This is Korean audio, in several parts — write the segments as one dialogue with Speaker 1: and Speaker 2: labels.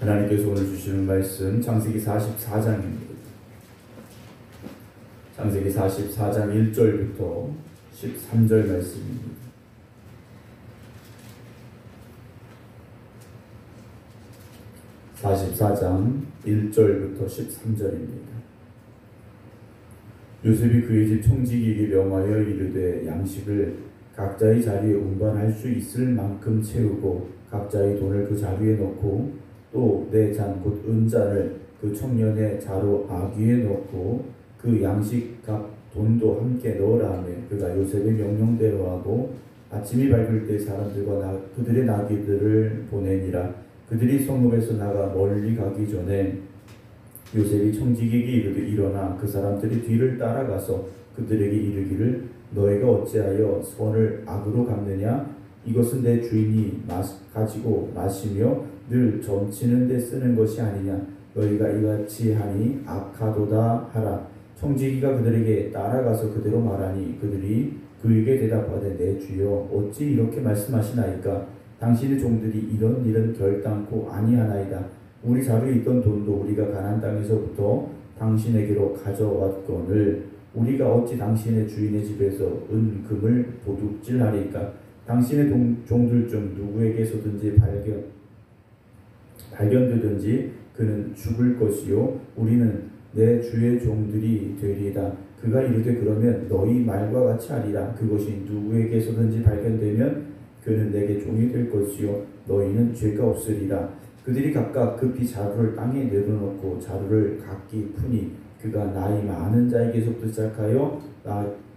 Speaker 1: 하나님께서 오늘 주시는 말씀 창세기 44장입니다. 창세기 44장 1절부터 13절 말씀입니다. (44장) 1절부터 13절입니다. 요셉이 그의 집 청지기에게 명하여 이르되 양식을 각자의 자리에 운반할 수 있을 만큼 채우고 각자의 돈을 그 자리에 넣고 또 내 잔 곧 은잔을 그 청년의 자루 아귀에 넣고 그 양식 값 돈도 함께 넣으라 하며 그가 요셉의 명령대로 하고 아침이 밝을 때 사람들과 그들의 나귀들을 보내니라. 그들이 성읍에서 나가 멀리 가기 전에 요셉이 청지기에게 이르되 일어나 그 사람들이 뒤를 따라가서 그들에게 이르기를 너희가 어찌하여 선을 악으로 갚느냐? 이것은 내 주인이 가지고 마시며 늘 점치는 데 쓰는 것이 아니냐? 너희가 이같이 하니 악하도다 하라. 청지기가 그들에게 따라가서 그대로 말하니 그들이 그에게 대답하되 내 주여 어찌 이렇게 말씀하시나이까? 당신의 종들이 이런 일은 결단코 아니하나이다. 우리 자루에 있던 돈도 우리가 가나안 땅에서부터 당신에게로 가져왔거늘 우리가 어찌 당신의 주인의 집에서 은금을 도둑질하리까? 당신의 종들 중 누구에게서든지 발견되든지 그는 죽을 것이요 우리는 내 주의 종들이 되리이다. 그가 이르되 그러면 너희 말과 같이 하리라. 그것이 누구에게서든지 발견되면 그는 내게 종이 될 것이요 너희는 죄가 없으리라. 그들이 각각 급히 자루를 땅에 내려놓고 자루를 각기 푸니 그가 나이 많은 자에게서부터 시작하여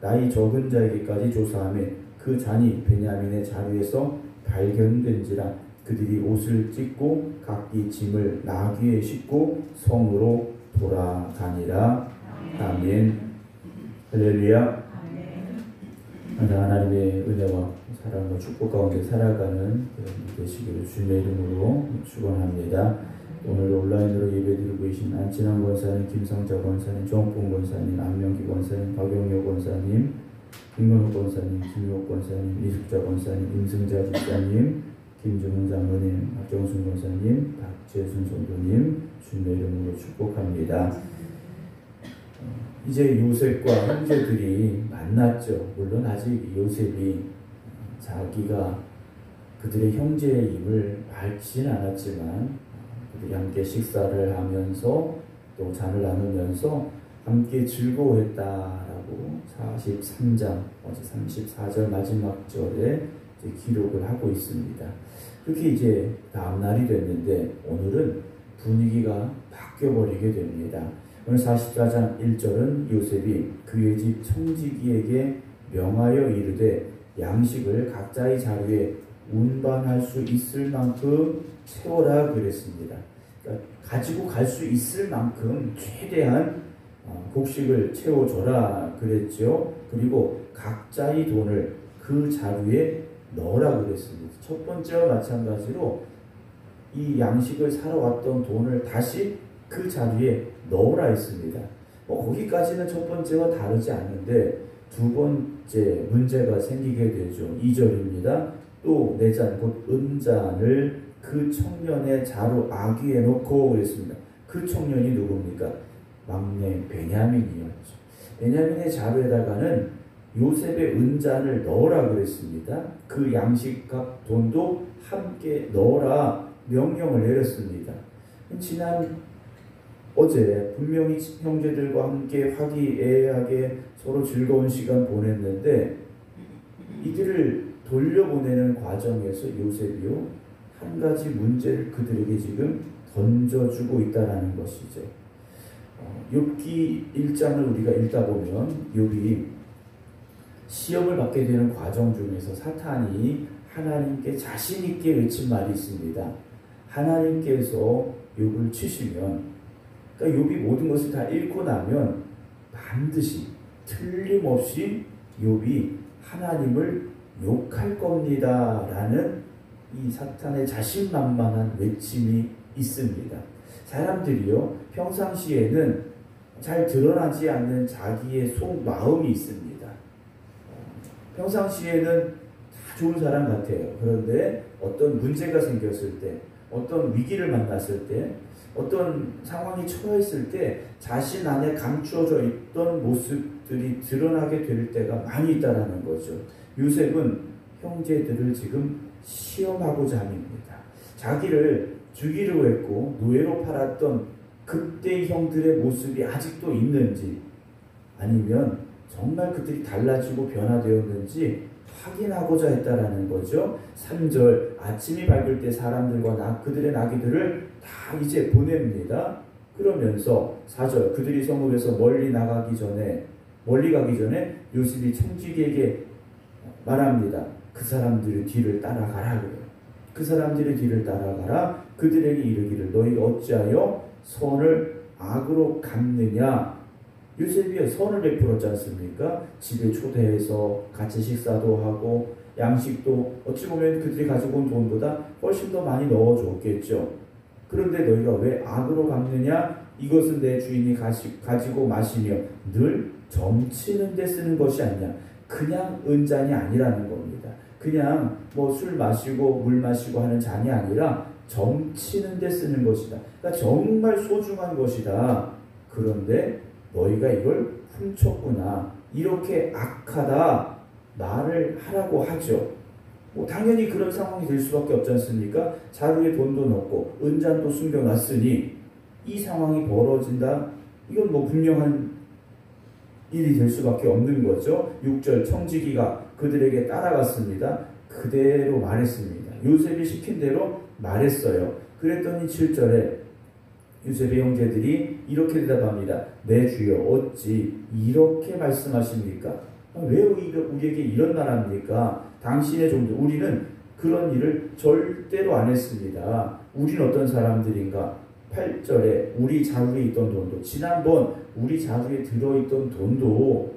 Speaker 1: 나이 적은 자에게까지 조사하며 그 잔이 베냐민의 자루에서 발견된지라. 그들이 옷을 찢고 각기 짐을 나귀에 싣고 성으로 돌아가니라. 아멘. 할렐루야. 하나님의 은혜와 사랑과 축복 가운데 살아가는 되시기를 주님의 이름으로 축원합니다. 오늘 온라인으로 예배드리고 계신 안진환 권사님, 김성자 권사님, 정봉 권사님, 안명기 권사님, 박영효 권사님, 김건욱 권사님, 김효옥 권사님, 이숙자 권사님, 임승자 집사님, 김정은 장로님, 박정순 권사님, 박재순 성도님 주님의 이름으로 축복합니다. 이제 요셉과 형제들이 만났죠. 물론 아직 요셉이 자기가 그들의 형제임을 밝히진 않았지만 그들이 함께 식사를 하면서 또 잔을 나누면서 함께 즐거워했다라고 43장 어제 34절 마지막 절에 이제 기록을 하고 있습니다. 그렇게 이제 다음 날이 됐는데 오늘은 분위기가 바뀌어버리게 됩니다. 오늘 44장 1절은 요셉이 그의 집 청지기에게 명하여 이르되 양식을 각자의 자리에 운반할 수 있을 만큼 채워라 그랬습니다. 그러니까 가지고 갈 수 있을 만큼 최대한 곡식을 채워줘라 그랬죠. 그리고 각자의 돈을 그 자루에 넣으라 그랬습니다. 첫 번째와 마찬가지로 이 양식을 사러 왔던 돈을 다시 그 자리에 넣으라 했습니다. 거기까지는 첫 번째와 다르지 않는데 두 번째 문제가 생기게 되죠. 2절입니다. 또 내 잔 곧 은잔을 그 청년의 자루 아귀에 넣고 그랬습니다. 그 청년이 누굽니까? 막내 베냐민이었죠. 베냐민의 자루에다가는 요셉의 은잔을 넣으라 그랬습니다. 그 양식값 돈도 함께 넣으라 명령을 내렸습니다. 어제 분명히 형제들과 함께 화기애애하게 서로 즐거운 시간 보냈는데 이들을 돌려보내는 과정에서 요셉이요 한 가지 문제를 그들에게 지금 던져주고 있다는 것이죠. 욥기 1장을 우리가 읽다 보면 욥이 시험을 받게 되는 과정 중에서 사탄이 하나님께 자신 있게 외친 말이 있습니다. 하나님께서 욥을 치시면 그러니까 욥이 모든 것을 다 잃고 나면 반드시 틀림없이 욥이 하나님을 욕할 겁니다 라는 이 사탄의 자신만만한 외침이 있습니다. 사람들이요 평상시에는 잘 드러나지 않는 자기의 속마음이 있습니다. 평상시에는 다 좋은 사람 같아요. 그런데 어떤 문제가 생겼을 때 어떤 위기를 만났을 때, 어떤 상황이 처했을 때 자신 안에 감추어져 있던 모습들이 드러나게 될 때가 많이 있다라는 거죠. 요셉은 형제들을 지금 시험하고자 합니다. 자기를 죽이려고 했고 노예로 팔았던 그때의 형들의 모습이 아직도 있는지, 아니면 정말 그들이 달라지고 변화되었는지 확인하고자 했다라는 거죠. 3절, 아침이 밝을 때 사람들과 그들의 나귀들을 다 이제 보냅니다. 그러면서 4절, 그들이 성읍에서 멀리 가기 전에 요셉이 청지기에게 말합니다. 그 사람들의 뒤를 따라가라 그래요. 그 사람들의 뒤를 따라가라. 그들에게 이르기를 너희가 어찌하여 선을 악으로 갚느냐. 요셉이 선을 베풀었지 않습니까? 집에 초대해서 같이 식사도 하고 양식도 어찌 보면 그들이 가지고 온 돈보다 훨씬 더 많이 넣어줬겠죠. 그런데 너희가 왜 악으로 갚느냐? 이것은 내 주인이 가지고 마시며 늘 점치는 데 쓰는 것이 아니냐. 그냥 은잔이 아니라는 겁니다. 그냥 뭐 술 마시고 물 마시고 하는 잔이 아니라 점치는 데 쓰는 것이다. 그러니까 정말 소중한 것이다. 그런데 너희가 이걸 훔쳤구나. 이렇게 악하다 말을 하라고 하죠. 당연히 그런 상황이 될 수밖에 없지 않습니까? 자루에 돈도 넣고 은잔도 숨겨놨으니 이 상황이 벌어진다. 이건 분명한 일이 될 수밖에 없는 거죠. 6절, 청지기가 그들에게 따라갔습니다. 그대로 말했습니다. 요셉이 시킨 대로 말했어요. 그랬더니 7절에 요셉의 형제들이 이렇게 대답합니다. 내 주여 어찌 이렇게 말씀하십니까? 왜 우리에게 이런 말 합니까? 당신의 종들, 우리는 그런 일을 절대로 안 했습니다. 우리는 어떤 사람들인가? 8절에 우리 자루에 있던 돈도, 지난번 우리 자루에 들어있던 돈도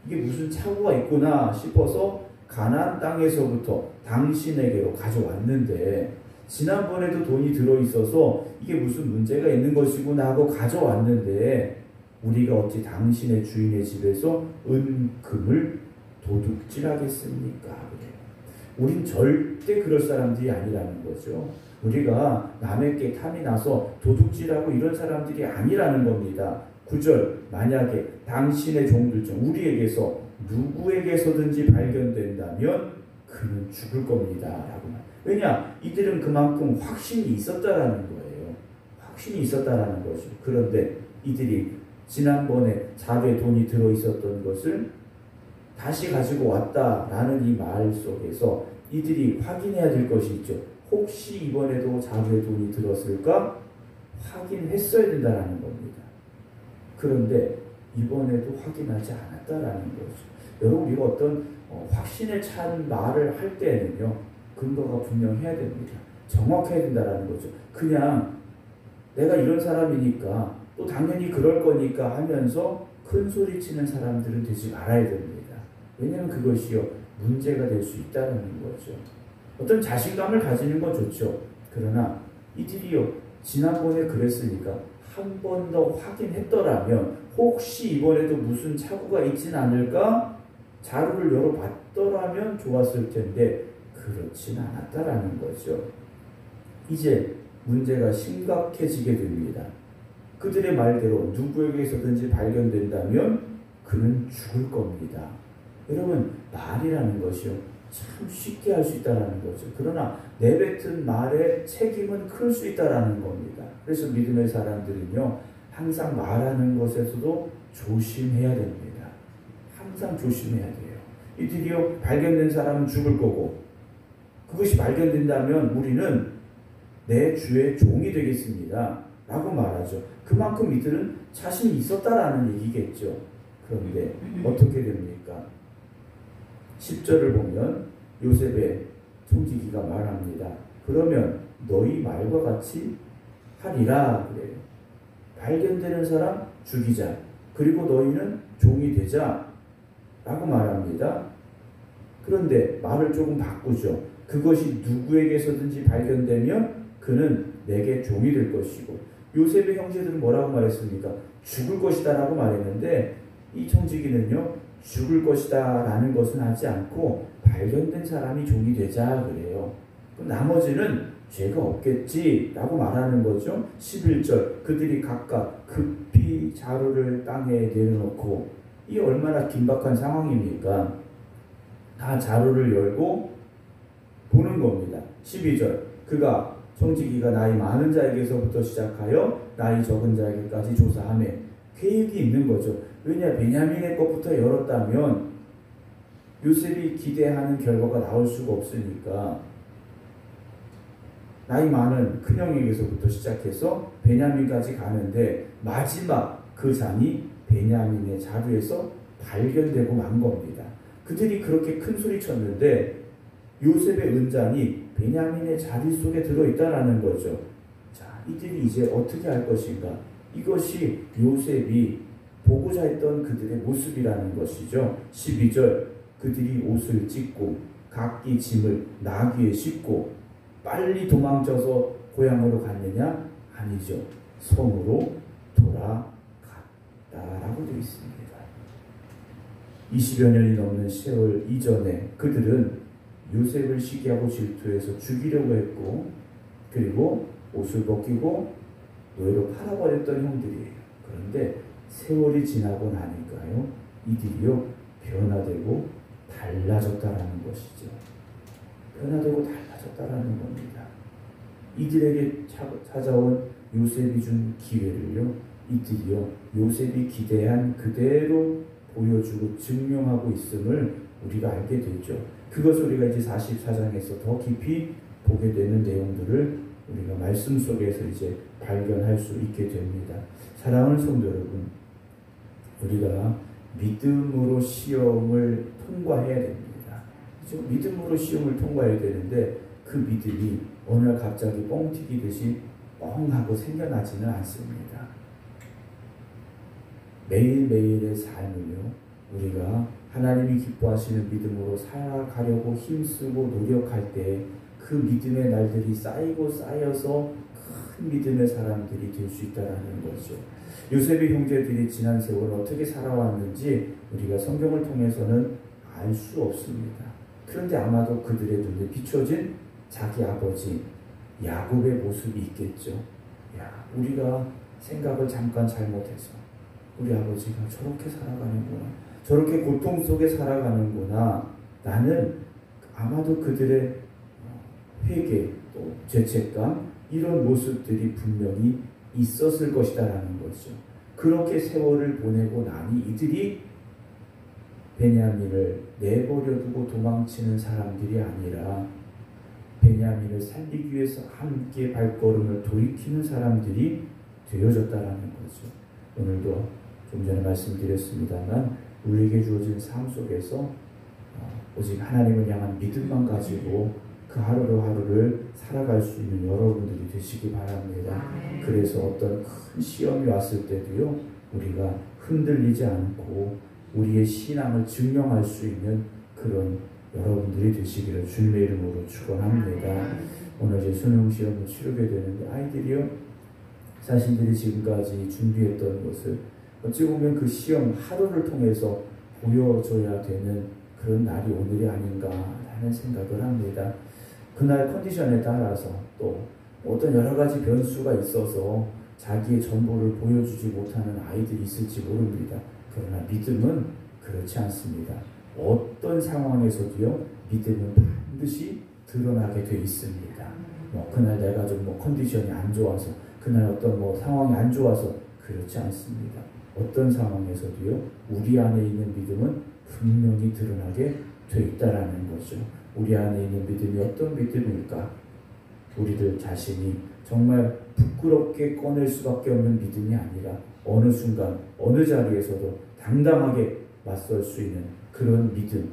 Speaker 1: 이게 무슨 착오가 있구나 싶어서 가나안 땅에서부터 당신에게로 가져왔는데, 지난번에도 돈이 들어있어서 이게 무슨 문제가 있는 것이구나 하고 가져왔는데 우리가 어찌 당신의 주인의 집에서 은금을 도둑질하겠습니까? 우린 절대 그럴 사람들이 아니라는 거죠. 우리가 남에게 탐이 나서 도둑질하고 이런 사람들이 아니라는 겁니다. 9절, 만약에 당신의 종들 중 우리에게서 누구에게서든지 발견된다면 그는 죽을 겁니다. 라고 말. 왜냐? 이들은 그만큼 확신이 있었다라는 거예요. 확신이 있었다라는 거죠. 그런데 이들이 지난번에 자루에 돈이 들어있었던 것을 다시 가지고 왔다라는 이 말 속에서 이들이 확인해야 될 것이 있죠. 혹시 이번에도 자루에 돈이 들었을까? 확인했어야 된다라는 겁니다. 그런데 이번에도 확인하지 않았다라는 거죠. 여러분, 우리가 어떤 확신에 찬 말을 할 때는요, 근거가 분명해야 됩니다. 정확해야 된다라는 거죠. 그냥 내가 이런 사람이니까 또 당연히 그럴 거니까 하면서 큰 소리 치는 사람들은 되지 말아야 됩니다. 왜냐하면 그것이요, 문제가 될 수 있다는 거죠. 어떤 자신감을 가지는 건 좋죠. 그러나 이들이요, 지난번에 그랬으니까 한 번 더 확인했더라면 혹시 이번에도 무슨 착오가 있진 않을까? 자루를 열어봤더라면 좋았을 텐데 그렇진 않았다라는 거죠. 이제 문제가 심각해지게 됩니다. 그들의 말대로 누구에게서든지 발견된다면 그는 죽을 겁니다. 여러분, 말이라는 것이요, 참 쉽게 할 수 있다는 거죠. 그러나 내뱉은 말의 책임은 클 수 있다는 겁니다. 그래서 믿음의 사람들은요, 항상 말하는 것에서도 조심해야 됩니다. 항상 조심해야 돼요. 이들이요, 발견된 사람은 죽을 거고, 그것이 발견된다면 우리는 내 주의 종이 되겠습니다. 라고 말하죠. 그만큼 이들은 자신이 있었다라는 얘기겠죠. 그런데 어떻게 됩니까? 10절을 보면 요셉의 청지기가 말합니다. 그러면 너희 말과 같이 하리라 그래요. 발견되는 사람 죽이자. 그리고 너희는 종이 되자. 라고 말합니다. 그런데 말을 조금 바꾸죠. 그것이 누구에게서든지 발견되면 그는 내게 종이 될 것이고, 요셉의 형제들은 뭐라고 말했습니까? 죽을 것이다 라고 말했는데 이 청지기는요, 죽을 것이다 라는 것은 하지 않고 발견된 사람이 종이 되자 그래요. 그럼 나머지는 죄가 없겠지라고 말하는 거죠. 11절 그들이 각각 급히 자루를 땅에 내려놓고, 이 얼마나 긴박한 상황입니까? 다 자루를 열고 보는 겁니다. 12절 그가 청지기가 나이 많은 자에게서부터 시작하여 나이 적은 자에게까지 조사하며, 계획이 있는 거죠. 왜냐, 베냐민의 것부터 열었다면 요셉이 기대하는 결과가 나올 수가 없으니까 나이 많은 큰형에게서부터 시작해서 베냐민까지 가는데, 마지막 그 잔이 베냐민의 자루에서 발견되고 만 겁니다. 그들이 그렇게 큰 소리 쳤는데 요셉의 은잔이 베냐민의 자리 속에 들어있다라는 거죠. 자, 이들이 이제 어떻게 할 것인가? 이것이 요셉이 보고자 했던 그들의 모습이라는 것이죠. 12절 그들이 옷을 찢고 각기 짐을 나귀에 싣고 빨리 도망쳐서 고향으로 갔느냐? 아니죠. 성으로 돌아갔다라고 되어 있습니다. 20여 년이 넘는 세월 이전에 그들은 요셉을 시기하고 질투해서 죽이려고 했고, 그리고 옷을 벗기고 노예로 팔아버렸던 형들이에요. 그런데 세월이 지나고 나니까요, 이들이요 변화되고 달라졌다라는 것이죠. 변화되고 달라졌다라는 겁니다. 이들에게 찾아온 요셉이 준 기회를요, 이들이요 요셉이 기대한 그대로 보여주고 증명하고 있음을 우리가 알게 되죠. 그것을 우리가 이제 44장에서 더 깊이 보게 되는 내용들을 우리가 말씀 속에서 이제 발견할 수 있게 됩니다. 사랑하는 성도 여러분, 우리가 믿음으로 시험을 통과해야 됩니다. 그렇죠? 믿음으로 시험을 통과해야 되는데 그 믿음이 어느 날 갑자기 뻥 튀기듯이 뻥 하고 생겨나지는 않습니다. 매일매일의 삶을요, 우리가 하나님이 기뻐하시는 믿음으로 살아가려고 힘쓰고 노력할 때 그 믿음의 날들이 쌓이고 쌓여서 큰 믿음의 사람들이 될 수 있다는 거죠. 요셉의 형제들이 지난 세월 어떻게 살아왔는지 우리가 성경을 통해서는 알 수 없습니다. 그런데 아마도 그들의 눈에 비춰진 자기 아버지 야곱의 모습이 있겠죠. 야, 우리가 생각을 잠깐 잘못해서 우리 아버지가 저렇게 살아가는구나, 저렇게 고통 속에 살아가는구나. 나는 아마도 그들의 회개, 또 죄책감, 이런 모습들이 분명히 있었을 것이다라는 거죠. 그렇게 세월을 보내고 나니 이들이 베냐민을 내버려 두고 도망치는 사람들이 아니라 베냐민을 살리기 위해서 함께 발걸음을 돌이키는 사람들이 되어졌다라는 거죠. 오늘도 좀 전에 말씀드렸습니다만 우리에게 주어진 삶 속에서 오직 하나님을 향한 믿음만 가지고 그 하루를 살아갈 수 있는 여러분들이 되시기 바랍니다. 그래서 어떤 큰 시험이 왔을 때도요, 우리가 흔들리지 않고 우리의 신앙을 증명할 수 있는 그런 여러분들이 되시기를 주님의 이름으로 축원합니다. 오늘 이제 수능 시험을 치르게 되는데 아이들이요, 자신들이 지금까지 준비했던 것을 어찌 보면 그 시험 하루를 통해서 보여줘야 되는 그런 날이 오늘이 아닌가 하는 생각을 합니다. 그날 컨디션에 따라서 또 어떤 여러 가지 변수가 있어서 자기의 전부를 보여주지 못하는 아이들이 있을지 모릅니다. 그러나 믿음은 그렇지 않습니다. 어떤 상황에서도요, 믿음은 반드시 드러나게 돼 있습니다. 그날 내가 좀 컨디션이 안 좋아서, 그날 어떤 상황이 안 좋아서 그렇지 않습니다. 어떤 상황에서도요, 우리 안에 있는 믿음은 분명히 드러나게 돼 있다라는 거죠. 우리 안에 있는 믿음이 어떤 믿음일까? 우리들 자신이 정말 부끄럽게 꺼낼 수밖에 없는 믿음이 아니라 어느 순간 어느 자리에서도 당당하게 맞설 수 있는 그런 믿음,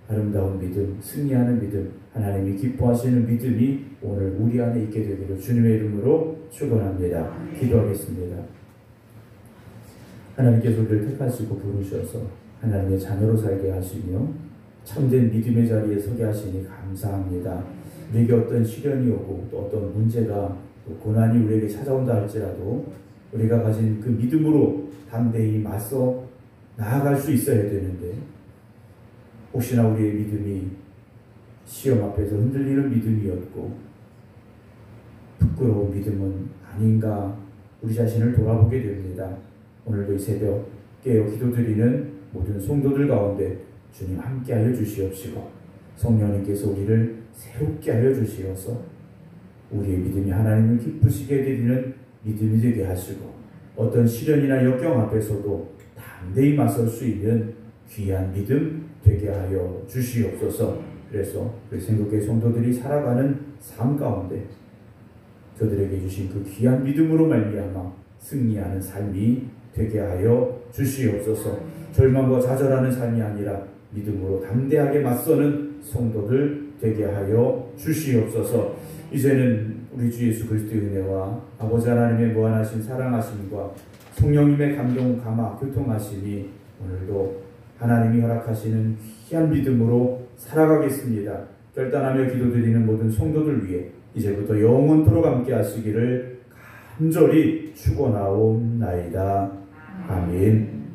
Speaker 1: 아름다운 믿음, 승리하는 믿음, 하나님이 기뻐하시는 믿음이 오늘 우리 안에 있게 되기를 주님의 이름으로 축원합니다. 기도하겠습니다. 하나님께서 우리를 택하시고 부르셔서 하나님의 자녀로 살게 하시며 참된 믿음의 자리에 서게 하시니 감사합니다. 우리에게 어떤 시련이 오고 또 어떤 문제가 또 고난이 우리에게 찾아온다 할지라도 우리가 가진 그 믿음으로 담대히 맞서 나아갈 수 있어야 되는데, 혹시나 우리의 믿음이 시험 앞에서 흔들리는 믿음이었고 부끄러운 믿음은 아닌가 우리 자신을 돌아보게 됩니다. 오늘도 이 새벽 깨어 기도드리는 모든 성도들 가운데 주님 함께하여 주시옵시고 성령님께서 우리를 새롭게 하여 주시어서 우리의 믿음이 하나님을 기쁘시게 드리는 믿음이 되게 하시고 어떤 시련이나 역경 앞에서도 담대히 맞설 수 있는 귀한 믿음 되게 하여 주시옵소서. 그래서 우리 생각의 성도들이 살아가는 삶 가운데 저들에게 주신 그 귀한 믿음으로 말미암아 승리하는 삶이 되게 하여 주시옵소서. 절망과 좌절하는 삶이 아니라 믿음으로 담대하게 맞서는 성도들 되게 하여 주시옵소서. 이제는 우리 주 예수 그리스도의 은혜와 아버지 하나님의 무한하신 사랑하심과 성령님의 감동 감화 교통하심이 오늘도 하나님이 허락하시는 귀한 믿음으로 살아가겠습니다. 결단하며 기도드리는 모든 성도들 위해 이제부터 영원토록 함께 하시기를 간절히 축원하옵나이다. 아멘.